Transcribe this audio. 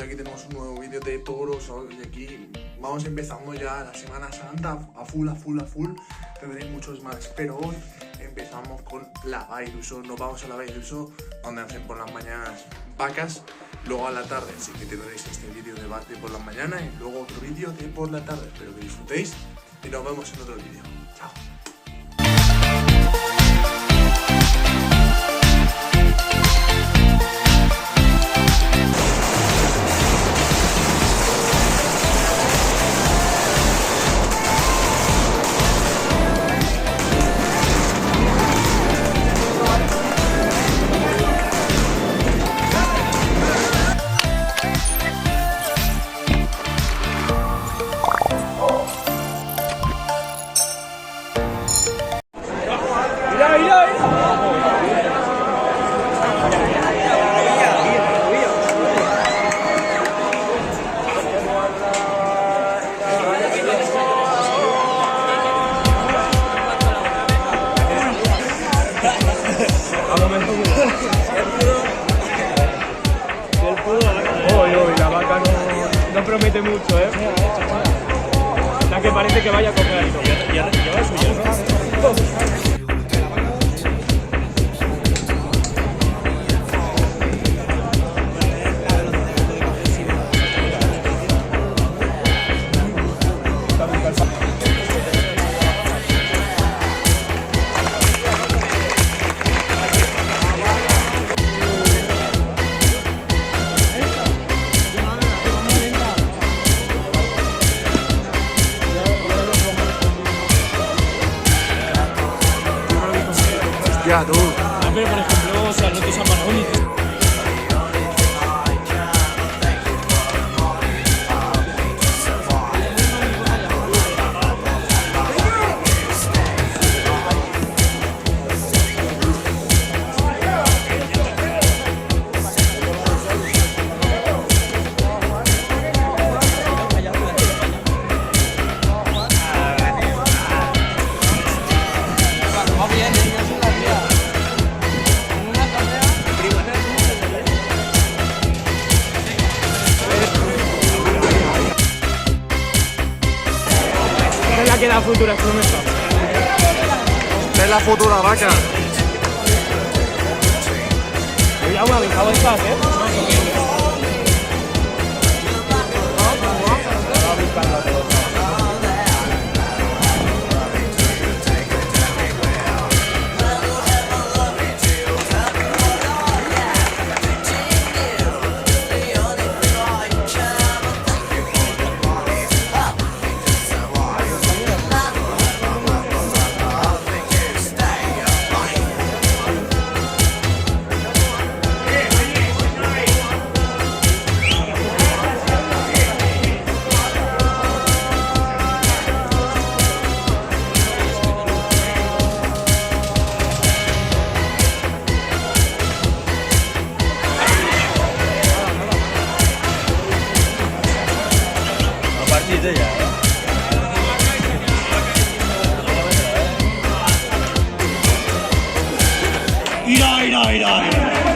aquí tenemos un nuevo vídeo de toros. Y aquí vamos empezando ya la Semana Santa a full. Tendréis muchos más, pero hoy empezamos con la Vall d'Uso. Nos vamos a la Vall d'Uso, donde hacen por las mañanas vacas. Luego a la tarde sí que tendréis este vídeo de por la mañana y luego otro vídeo de por la tarde. Espero que disfrutéis y nos vemos en otro vídeo. Chao. La vaca no promete mucho, ¿eh? La que parece que vaya a comer algo. Ya lleva suyo, ¿no? Ya, tú. Pero por ejemplo, o sea, no te llaman bonito. Que la futura promesa. Es la futura vaca. Ya una avisado estás, ¿eh? Ira.